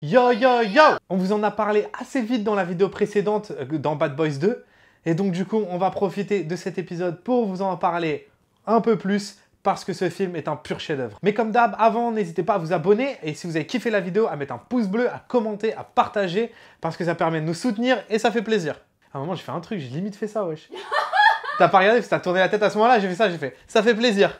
Yo yo yo! On vous en a parlé assez vite dans la vidéo précédente dans Bad Boys 2. Et donc du coup, on va profiter de cet épisode pour vous en parler un peu plus parce que ce film est un pur chef-d'œuvre. Mais comme d'hab, avant, n'hésitez pas à vous abonner et si vous avez kiffé la vidéo, à mettre un pouce bleu, à commenter, à partager parce que ça permet de nous soutenir et ça fait plaisir. À un moment, j'ai fait un truc, j'ai limite fait ça, wesh. T'as pas regardé parce que t'as tourné la tête à ce moment-là, j'ai fait ça, j'ai fait ça fait plaisir.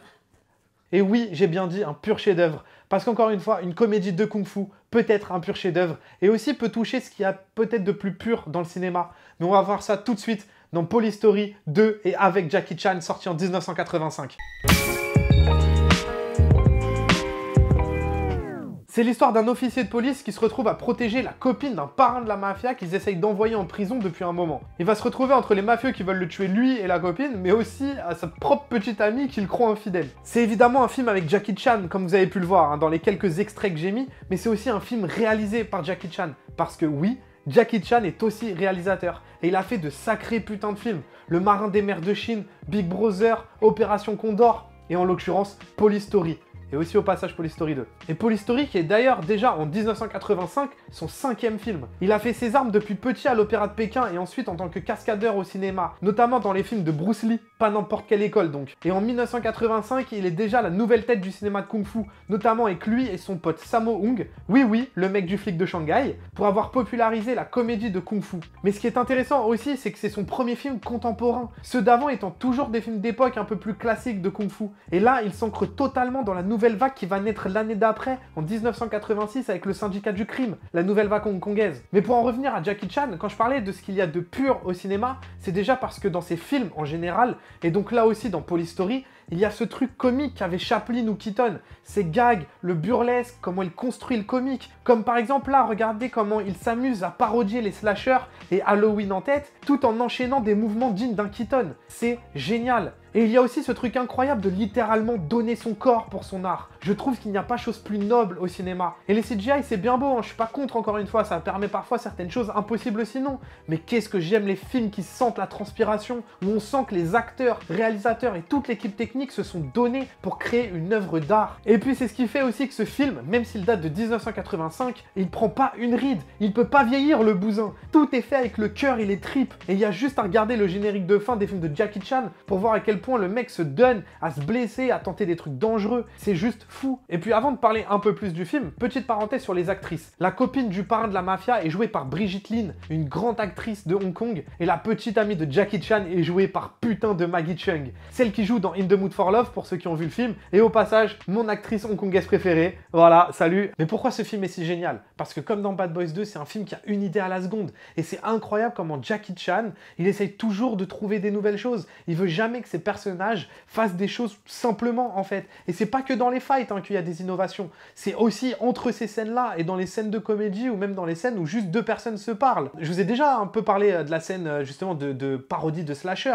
Et oui, j'ai bien dit un pur chef-d'œuvre. Parce qu'encore une fois, une comédie de kung-fu peut être un pur chef-d'œuvre et aussi peut toucher ce qu'il y a peut-être de plus pur dans le cinéma. Mais on va voir ça tout de suite dans Police Story 2 et avec Jackie Chan, sorti en 1985. C'est l'histoire d'un officier de police qui se retrouve à protéger la copine d'un parrain de la mafia qu'ils essayent d'envoyer en prison depuis un moment. Il va se retrouver entre les mafieux qui veulent le tuer lui et la copine, mais aussi à sa propre petite amie qu'il croit infidèle. C'est évidemment un film avec Jackie Chan, comme vous avez pu le voir dans les quelques extraits que j'ai mis, mais c'est aussi un film réalisé par Jackie Chan. Parce que oui, Jackie Chan est aussi réalisateur, et il a fait de sacrés putains de films. Le Marin des mers de Chine, Big Brother, Opération Condor, et en l'occurrence, Police Story. Et aussi au passage Police Story 2. Et Police Story qui est d'ailleurs déjà en 1985 son 5e film. Il a fait ses armes depuis petit à l'Opéra de Pékin et ensuite en tant que cascadeur au cinéma, notamment dans les films de Bruce Lee, pas n'importe quelle école donc. Et en 1985, il est déjà la nouvelle tête du cinéma de Kung Fu, notamment avec lui et son pote Sammo Hung, oui, le mec du flic de Shanghai, pour avoir popularisé la comédie de Kung Fu. Mais ce qui est intéressant aussi, c'est que c'est son premier film contemporain, ceux d'avant étant toujours des films d'époque un peu plus classiques de Kung Fu. Et là, il s'ancre totalement dans la nouvelle vague qui va naître l'année d'après, en 1986, avec le syndicat du crime, la nouvelle vague hongkongaise. Mais pour en revenir à Jackie Chan, quand je parlais de ce qu'il y a de pur au cinéma, c'est déjà parce que dans ses films en général, et donc là aussi dans Police Story, il y a ce truc comique qu'avait Chaplin ou Keaton, ces gags, le burlesque, comment il construit le comique, comme par exemple là, regardez comment il s'amuse à parodier les slashers et Halloween en tête, tout en enchaînant des mouvements dignes d'un Keaton. C'est génial. Et il y a aussi ce truc incroyable de littéralement donner son corps pour son art. Je trouve qu'il n'y a pas chose plus noble au cinéma. Et les CGI, c'est bien beau, hein, je suis pas contre encore une fois, ça permet parfois certaines choses impossibles sinon. Mais qu'est-ce que j'aime les films qui sentent la transpiration, où on sent que les acteurs, réalisateurs et toute l'équipe technique se sont donnés pour créer une œuvre d'art. Et puis c'est ce qui fait aussi que ce film, même s'il date de 1985, il prend pas une ride, il peut pas vieillir le bousin. Tout est fait avec le cœur et les tripes. Et il y a juste à regarder le générique de fin des films de Jackie Chan pour voir à quel point le mec se donne à se blesser, à tenter des trucs dangereux. C'est juste fou. Et puis avant de parler un peu plus du film, petite parenthèse sur les actrices. La copine du parrain de la mafia est jouée par Brigitte Lin, une grande actrice de Hong Kong, et la petite amie de Jackie Chan est jouée par putain de Maggie Cheung, celle qui joue dans In the Mood for Love pour ceux qui ont vu le film, et au passage, mon actrice hongkongaise préférée. Voilà, salut. Mais pourquoi ce film est si génial? Parce que comme dans Bad Boys 2, c'est un film qui a une idée à la seconde, et c'est incroyable comment Jackie Chan, il essaye toujours de trouver des nouvelles choses. Il veut jamais que ses personnages fassent des choses simplement en fait. Et c'est pas que dans les fights qu'il y a des innovations. C'est aussi entre ces scènes-là et dans les scènes de comédie ou même dans les scènes où juste deux personnes se parlent. Je vous ai déjà un peu parlé de la scène justement de parodie de slasher.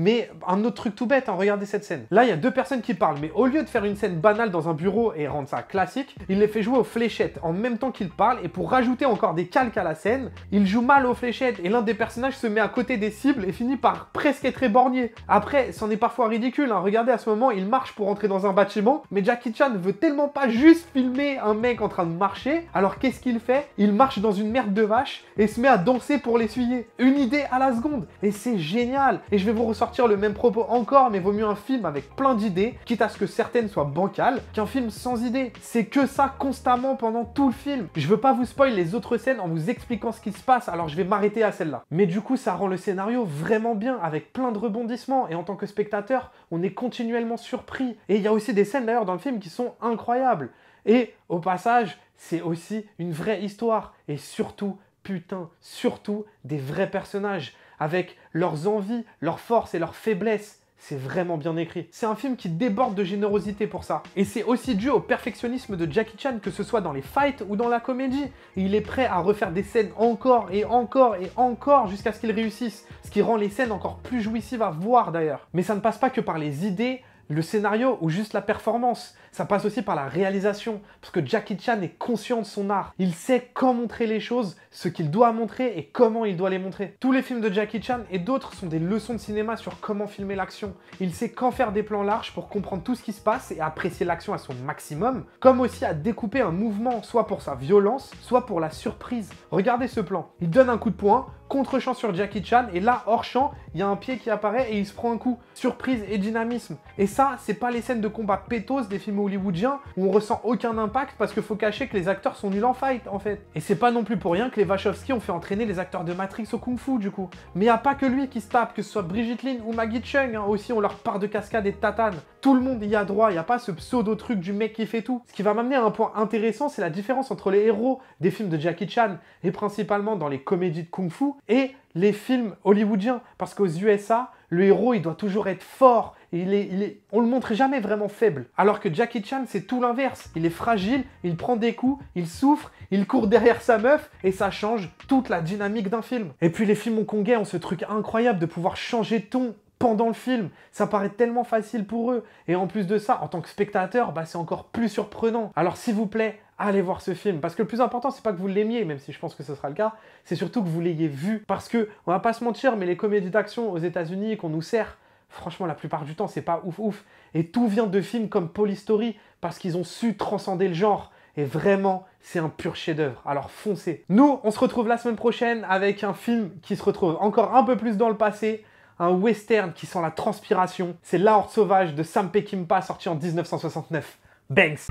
Mais un autre truc tout bête, regardez cette scène. Là, il y a deux personnes qui parlent, mais au lieu de faire une scène banale dans un bureau et rendre ça classique, il les fait jouer aux fléchettes en même temps qu'ils parlent, et pour rajouter encore des calques à la scène, il joue mal aux fléchettes, et l'un des personnages se met à côté des cibles et finit par presque être éborgné. Après, c'en est parfois ridicule, regardez à ce moment, il marche pour entrer dans un bâtiment, mais Jackie Chan ne veut tellement pas juste filmer un mec en train de marcher, alors qu'est-ce qu'il fait? Il marche dans une merde de vache et se met à danser pour l'essuyer. Une idée à la seconde, et c'est génial. Et je vais vous ressortir le même propos encore, mais vaut mieux un film avec plein d'idées, quitte à ce que certaines soient bancales, qu'un film sans idées. C'est que ça constamment pendant tout le film. Je veux pas vous spoil les autres scènes en vous expliquant ce qui se passe, alors je vais m'arrêter à celle-là. Mais du coup, ça rend le scénario vraiment bien, avec plein de rebondissements, et en tant que spectateur, on est continuellement surpris. Et il y a aussi des scènes d'ailleurs dans le film qui sont incroyables. Et au passage, c'est aussi une vraie histoire, et surtout, putain, surtout des vrais personnages, avec leurs envies, leurs forces et leurs faiblesses. C'est vraiment bien écrit. C'est un film qui déborde de générosité pour ça. Et c'est aussi dû au perfectionnisme de Jackie Chan, que ce soit dans les fights ou dans la comédie. Et il est prêt à refaire des scènes encore et encore et encore jusqu'à ce qu'il réussisse. Ce qui rend les scènes encore plus jouissives à voir d'ailleurs. Mais ça ne passe pas que par les idées, le scénario ou juste la performance. Ça passe aussi par la réalisation, parce que Jackie Chan est conscient de son art. Il sait quand montrer les choses, ce qu'il doit montrer et comment il doit les montrer. Tous les films de Jackie Chan et d'autres sont des leçons de cinéma sur comment filmer l'action. Il sait quand faire des plans larges pour comprendre tout ce qui se passe et apprécier l'action à son maximum, comme aussi à découper un mouvement, soit pour sa violence, soit pour la surprise. Regardez ce plan. Il donne un coup de poing, contre-champ sur Jackie Chan, et là, hors champ, il y a un pied qui apparaît et il se prend un coup. Surprise et dynamisme. Et ça, c'est pas les scènes de combat pétos des films hollywoodiens où on ressent aucun impact parce qu'il faut cacher que les acteurs sont nuls en fight, en fait. Et c'est pas non plus pour rien que les Wachowski ont fait entraîner les acteurs de Matrix au kung-fu, du coup. Mais y a pas que lui qui se tape, que ce soit Brigitte Lin ou Maggie Cheung, hein, aussi on leur part de cascade et de tatane. Tout le monde y a droit, y a pas ce pseudo-truc du mec qui fait tout. Ce qui va m'amener à un point intéressant, c'est la différence entre les héros des films de Jackie Chan, et principalement dans les comédies de kung-fu, et les films hollywoodiens. Parce qu'aux USA, le héros, il doit toujours être fort. On le montre jamais vraiment faible. Alors que Jackie Chan, c'est tout l'inverse. Il est fragile, il prend des coups, il souffre, il court derrière sa meuf, et ça change toute la dynamique d'un film. Et puis les films hongkongais ont ce truc incroyable de pouvoir changer de ton pendant le film. Ça paraît tellement facile pour eux. Et en plus de ça, en tant que spectateur, bah, c'est encore plus surprenant. Alors s'il vous plaît, allez voir ce film. Parce que le plus important, c'est pas que vous l'aimiez, même si je pense que ce sera le cas, c'est surtout que vous l'ayez vu. Parce que, on va pas se mentir, mais les comédies d'action aux États-Unis qu'on nous sert, franchement, la plupart du temps, c'est pas ouf. Et tout vient de films comme Police Story, parce qu'ils ont su transcender le genre. Et vraiment, c'est un pur chef-d'œuvre. Alors foncez. Nous, on se retrouve la semaine prochaine avec un film qui se retrouve encore un peu plus dans le passé. Un western qui sent la transpiration. C'est La Horde Sauvage de Sam Peckinpah, sorti en 1969. Banks!